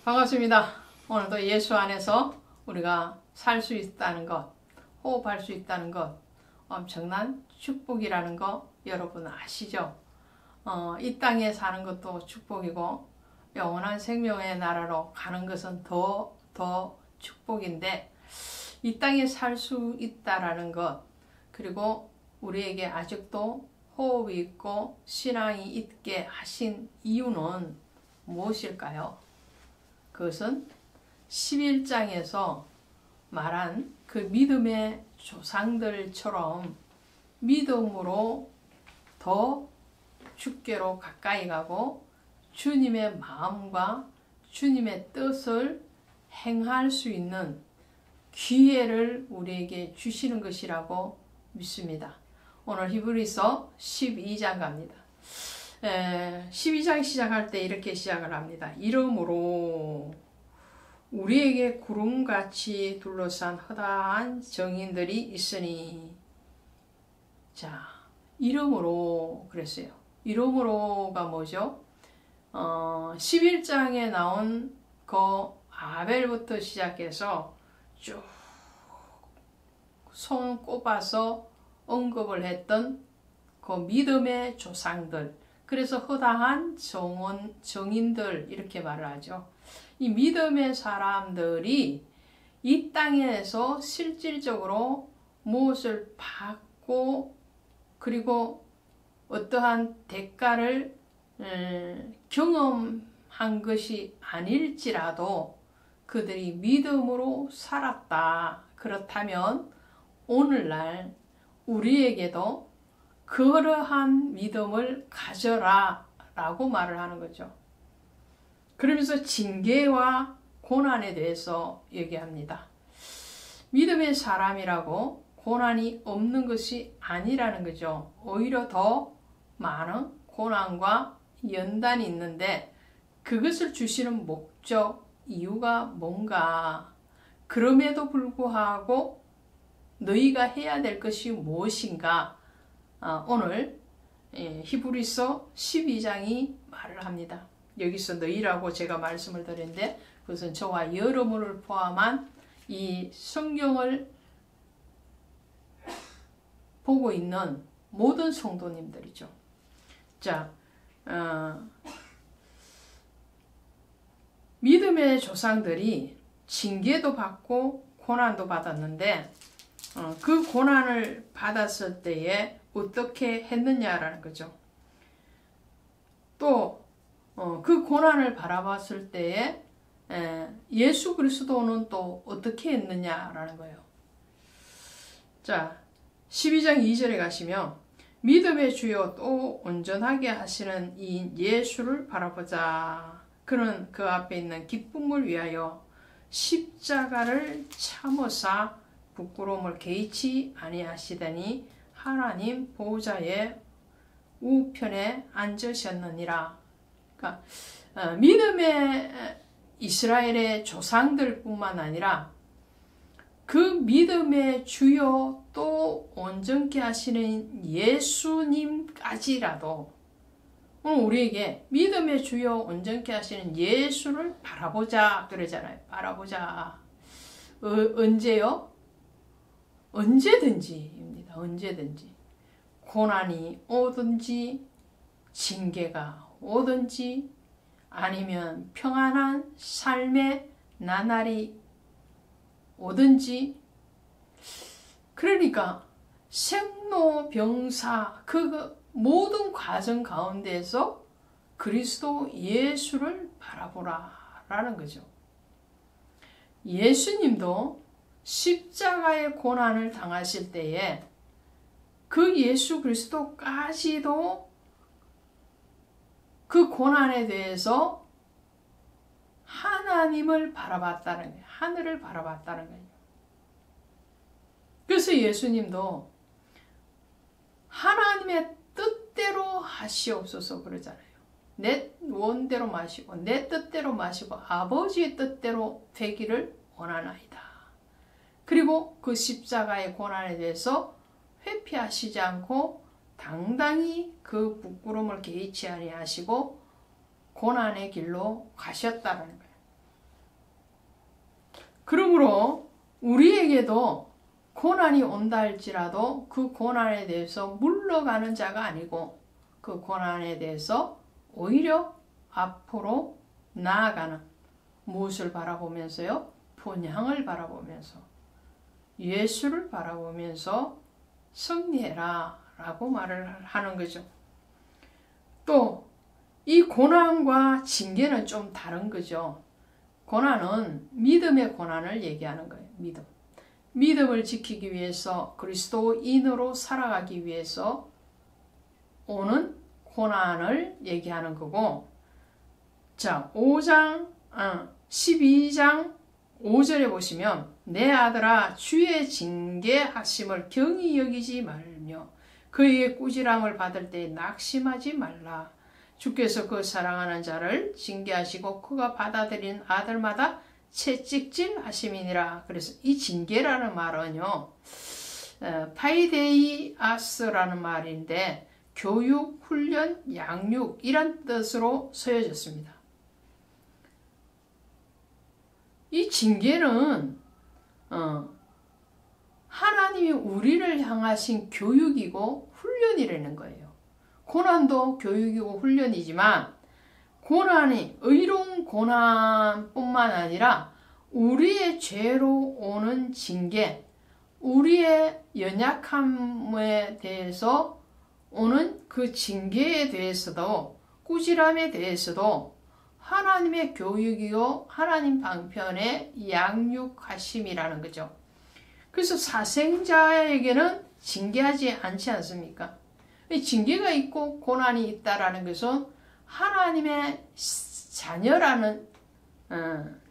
반갑습니다. 오늘도 예수 안에서 우리가 살 수 있다는 것, 호흡할 수 있다는 것, 엄청난 축복이라는 거 여러분 아시죠? 이 땅에 사는 것도 축복이고 영원한 생명의 나라로 가는 것은 더 축복인데, 이 땅에 살 수 있다라는 것, 그리고 우리에게 아직도 호흡이 있고 신앙이 있게 하신 이유는 무엇일까요? 그것은 11장에서 말한 그 믿음의 조상들처럼 믿음으로 더 주께로 가까이 가고 주님의 마음과 주님의 뜻을 행할 수 있는 기회를 우리에게 주시는 것이라고 믿습니다. 오늘 히브리서 12장 갑니다. 12장 시작할 때 이렇게 시작을 합니다. 이러므로 우리에게 구름같이 둘러싼 허다한 정인들이 있으니. 자, 이러므로 그랬어요. 이러므로가 뭐죠? 11장에 나온 그 아벨부터 시작해서 쭉 손 꼽아서 언급을 했던 그 믿음의 조상들, 그래서 허다한 정인들 이렇게 말을 하죠. 이 믿음의 사람들이 이 땅에서 실질적으로 무엇을 받고 그리고 어떠한 대가를 경험한 것이 아닐지라도 그들이 믿음으로 살았다. 그렇다면 오늘날 우리에게도 그러한 믿음을 가져라 라고 말을 하는 거죠. 그러면서 징계와 고난에 대해서 얘기합니다. 믿음의 사람이라고 고난이 없는 것이 아니라는 거죠. 오히려 더 많은 고난과 연단이 있는데 그것을 주시는 목적, 이유가 뭔가, 그럼에도 불구하고 너희가 해야 될 것이 무엇인가, 오늘 히브리서 12장이 말을 합니다. 여기서 너희라고 제가 말씀을 드렸는데 그것은 저와 여러분을 포함한 이 성경을 보고 있는 모든 성도님들이죠. 자, 믿음의 조상들이 징계도 받고 고난도 받았는데 그 고난을 받았을 때에 어떻게 했느냐라는 거죠. 또 그 고난을 바라봤을 때에 예수 그리스도는 또 어떻게 했느냐라는 거예요. 자, 12장 2절에 가시면 믿음의 주요 또 온전하게 하시는 이 예수를 바라보자. 그는 그 앞에 있는 기쁨을 위하여 십자가를 참으사 부끄러움을 개의치 아니하시더니 하나님 보좌의 우편에 앉으셨느니라. 그러니까 믿음의 이스라엘의 조상들 뿐만 아니라 그 믿음의 주요 또 온전케 하시는 예수님까지라도 오늘 우리에게 믿음의 주요 온전케 하시는 예수를 바라보자 그러잖아요. 바라보자. 언제요? 언제든지입니다. 언제든지. 고난이 오든지 징계가 오든지 아니면 평안한 삶의 나날이 오든지, 그러니까 생로병사 그 모든 과정 가운데서 그리스도 예수를 바라보라라는 거죠. 예수님도 십자가의 고난을 당하실 때에 그 예수 그리스도까지도 그 고난에 대해서 하나님을 바라봤다는 거예요. 하늘을 바라봤다는 거예요. 그래서 예수님도 하나님의 뜻대로 하시옵소서 그러잖아요. 내 원대로 마시고 내 뜻대로 마시고 아버지의 뜻대로 되기를 원하나이다. 그리고 그 십자가의 고난에 대해서 회피하시지 않고 당당히 그 부끄러움을 개의치 아니하시고 고난의 길로 가셨다는 거예요. 그러므로 우리에게도 고난이 온다 할지라도 그 고난에 대해서 물러가는 자가 아니고 그 고난에 대해서 오히려 앞으로 나아가는, 무엇을 바라보면서요? 본향을 바라보면서, 예수를 바라보면서 승리해라 라고 말을 하는 거죠. 또 이 고난과 징계는 좀 다른 거죠. 고난은 믿음의 고난을 얘기하는 거예요. 믿음을 지키기 위해서, 그리스도인으로 살아가기 위해서 오는 고난을 얘기하는 거고, 자, 12장 5절에 보시면 내 아들아 주의 징계하심을 경히 여기지 말며 그에게 꾸지람을 받을 때 낙심하지 말라. 주께서 그 사랑하는 자를 징계하시고 그가 받아들인 아들마다 채찍질 하심이니라. 그래서 이 징계라는 말은요, 파이데이아스라는 말인데 교육, 훈련, 양육 이란 뜻으로 쓰여졌습니다. 이 징계는 하나님이 우리를 향하신 교육이고 훈련이라는 거예요. 고난도 교육이고 훈련이지만 고난이 의로운 고난뿐만 아니라 우리의 죄로 오는 징계, 우리의 연약함에 대해서 오는 그 징계에 대해서도, 꾸지람에 대해서도 하나님의 교육이요 하나님 방편의 양육하심이라는 거죠. 그래서 사생자에게는 징계하지 않지 않습니까? 징계가 있고 고난이 있다라는 것은 하나님의 자녀라는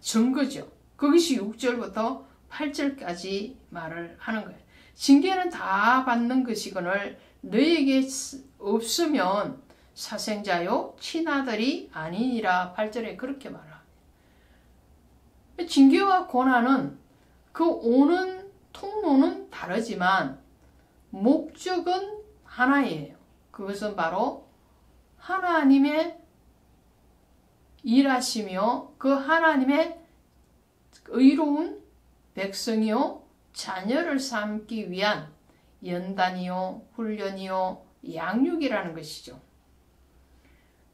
증거죠. 그것이 6절부터 8절까지 말을 하는 거예요. 징계는 다 받는 것이거늘 너에게 없으면 사생자요 친아들이 아니니라. 8절에 그렇게 말합니다. 징계와 고난은 그 오는 통로는 다르지만 목적은 하나예요. 그것은 바로 하나님의 일하시며 그 하나님의 의로운 백성이요 자녀를 삼기 위한 연단이요 훈련이요 양육이라는 것이죠.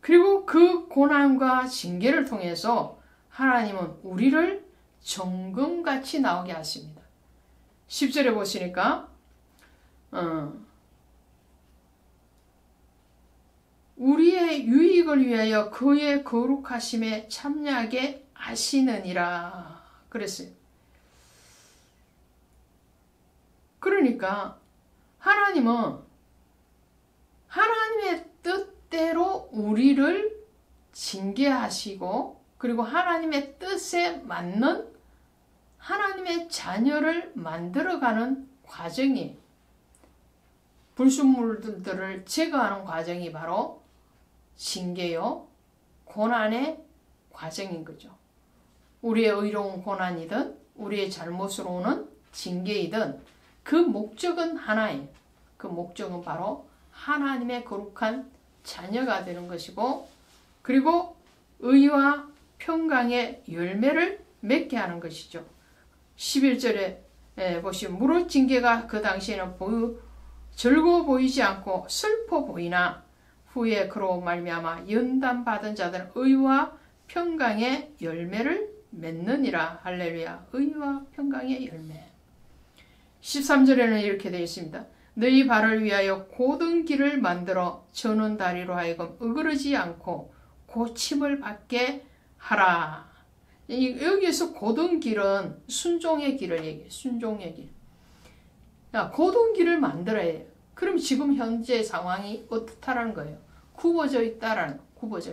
그리고 그 고난과 징계를 통해서 하나님은 우리를 정금같이 나오게 하십니다. 10절에 보시니까 우리의 유익을 위하여 그의 거룩하심에 참여하게 하시느니라 그랬어요. 그러니까 하나님은 하나님의 뜻대로 우리를 징계하시고 그리고 하나님의 뜻에 맞는 하나님의 자녀를 만들어가는 과정이, 불순물들을 제거하는 과정이 바로 징계요 고난의 과정인 거죠. 우리의 의로운 고난이든 우리의 잘못으로 오는 징계이든 그 목적은 하나예요. 그 목적은 바로 하나님의 거룩한 자녀가 되는 것이고, 그리고 의와 평강의 열매를 맺게 하는 것이죠. 11절에 보시면 무릇 징계가 그 당시에는 즐거워 보이지 않고 슬퍼 보이나 후에 그로 말미암아 연단받은 자들은 의와 평강의 열매를 맺느니라. 할렐루야. 의와 평강의 열매. 13절에는 이렇게 되어 있습니다. 너희 발을 위하여 곧은 길을 만들어 저는 다리로 하여금 어그러지 않고 고침을 받게 하라. 여기에서 곧은 길은 순종의 길을 얘기해요. 순종의 길. 곧은 길을 만들어야 해요. 그럼 지금 현재 상황이 어떻다라는 거예요? 굽어져 있다는 거죠.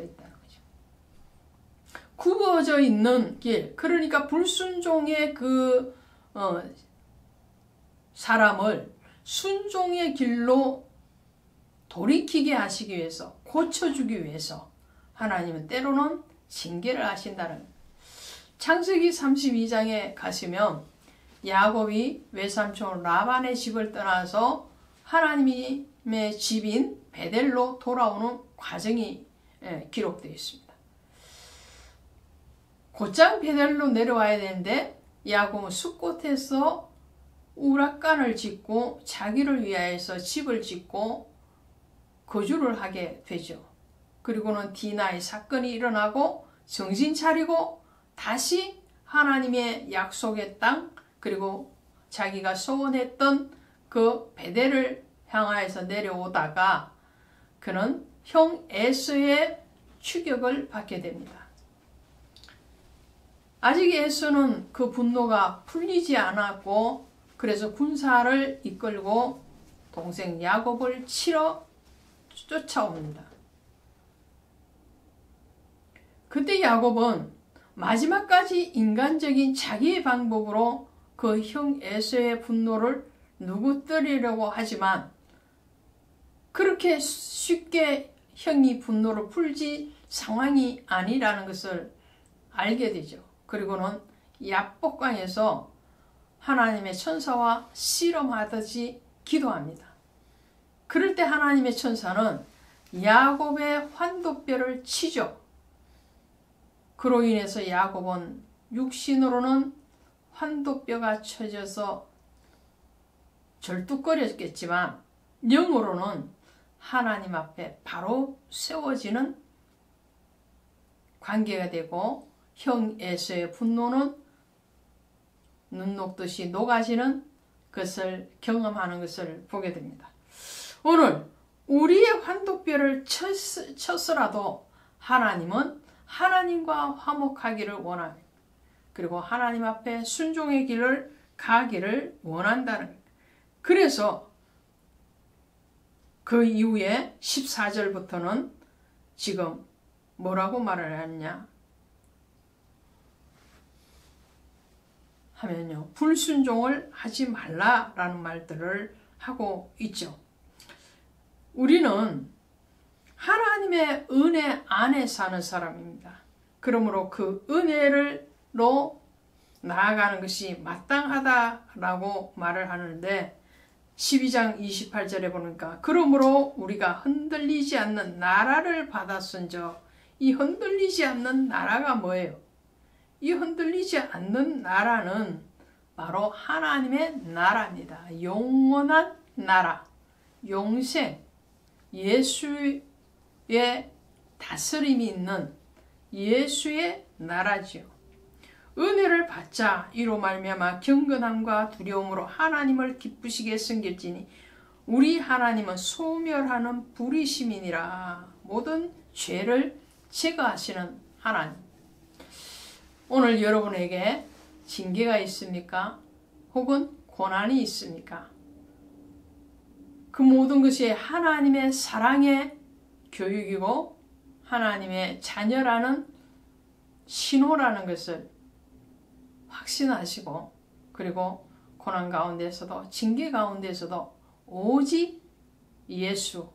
굽어져 있는 길. 그러니까 불순종의 사람을 순종의 길로 돌이키게 하시기 위해서, 고쳐주기 위해서 하나님은 때로는 징계를 하신다는 거예요. 창세기 32장에 가시면 야곱이 외삼촌 라반의 집을 떠나서 하나님의 집인 베델로 돌아오는 과정이 기록되어 있습니다. 곧장 베델로 내려와야 되는데 야곱은 숫곳에서 우락간을 짓고 자기를 위하여서 집을 짓고 거주를 하게 되죠. 그리고는 디나의 사건이 일어나고 정신 차리고 다시 하나님의 약속의 땅, 그리고 자기가 소원했던 그 베델을 향하여서 내려오다가 그는 형 에서의 추격을 받게 됩니다. 아직 에서는 그 분노가 풀리지 않았고, 그래서 군사를 이끌고 동생 야곱을 치러 쫓아옵니다. 그때 야곱은 마지막까지 인간적인 자기의 방법으로 그 형 에서의 분노를 누구뜨리려고 하지만 그렇게 쉽게 형이 분노를 풀지 상황이 아니라는 것을 알게 되죠. 그리고는 야복강에서 하나님의 천사와 씨름하듯이 기도합니다. 그럴 때 하나님의 천사는 야곱의 환도뼈를 치죠. 그로 인해서 야곱은 육신으로는 환도뼈가 쳐져서 절뚝거렸겠지만 영으로는 하나님 앞에 바로 세워지는 관계가 되고 형 에서의 분노는 눈 녹듯이 녹아지는 것을 경험하는 것을 보게 됩니다. 오늘 우리의 환도뼈를 쳤으라도 하나님은 하나님과 화목하기를 원합니다. 그리고 하나님 앞에 순종의 길을 가기를 원한다는 거예요. 그래서 그 이후에 14절부터는 지금 뭐라고 말을 하느냐 하면요, 불순종을 하지 말라라는 말들을 하고 있죠. 우리는 하나님의 은혜 안에 사는 사람입니다. 그러므로 그 은혜로 나아가는 것이 마땅하다라고 말을 하는데 12장 28절에 보니까 그러므로 우리가 흔들리지 않는 나라를 받았은저, 이 흔들리지 않는 나라가 뭐예요? 이 흔들리지 않는 나라는 바로 하나님의 나라입니다. 영원한 나라, 영생, 예수의 다스림이 있는 예수의 나라지요. 은혜를 받자 이로 말미암아 경건함과 두려움으로 하나님을 기쁘시게 섬길지니 우리 하나님은 소멸하는 불의심이니라. 모든 죄를 제거하시는 하나님. 오늘 여러분에게 징계가 있습니까? 혹은 고난이 있습니까? 그 모든 것이 하나님의 사랑의 교육이고 하나님의 자녀라는 신호라는 것을 확신하시고, 그리고 고난 가운데서도 징계 가운데서도 오직 예수,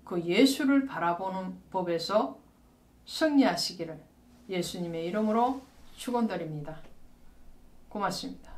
그 예수를 바라보는 법에서 승리하시기를 예수님의 이름으로 축원드립니다. 고맙습니다.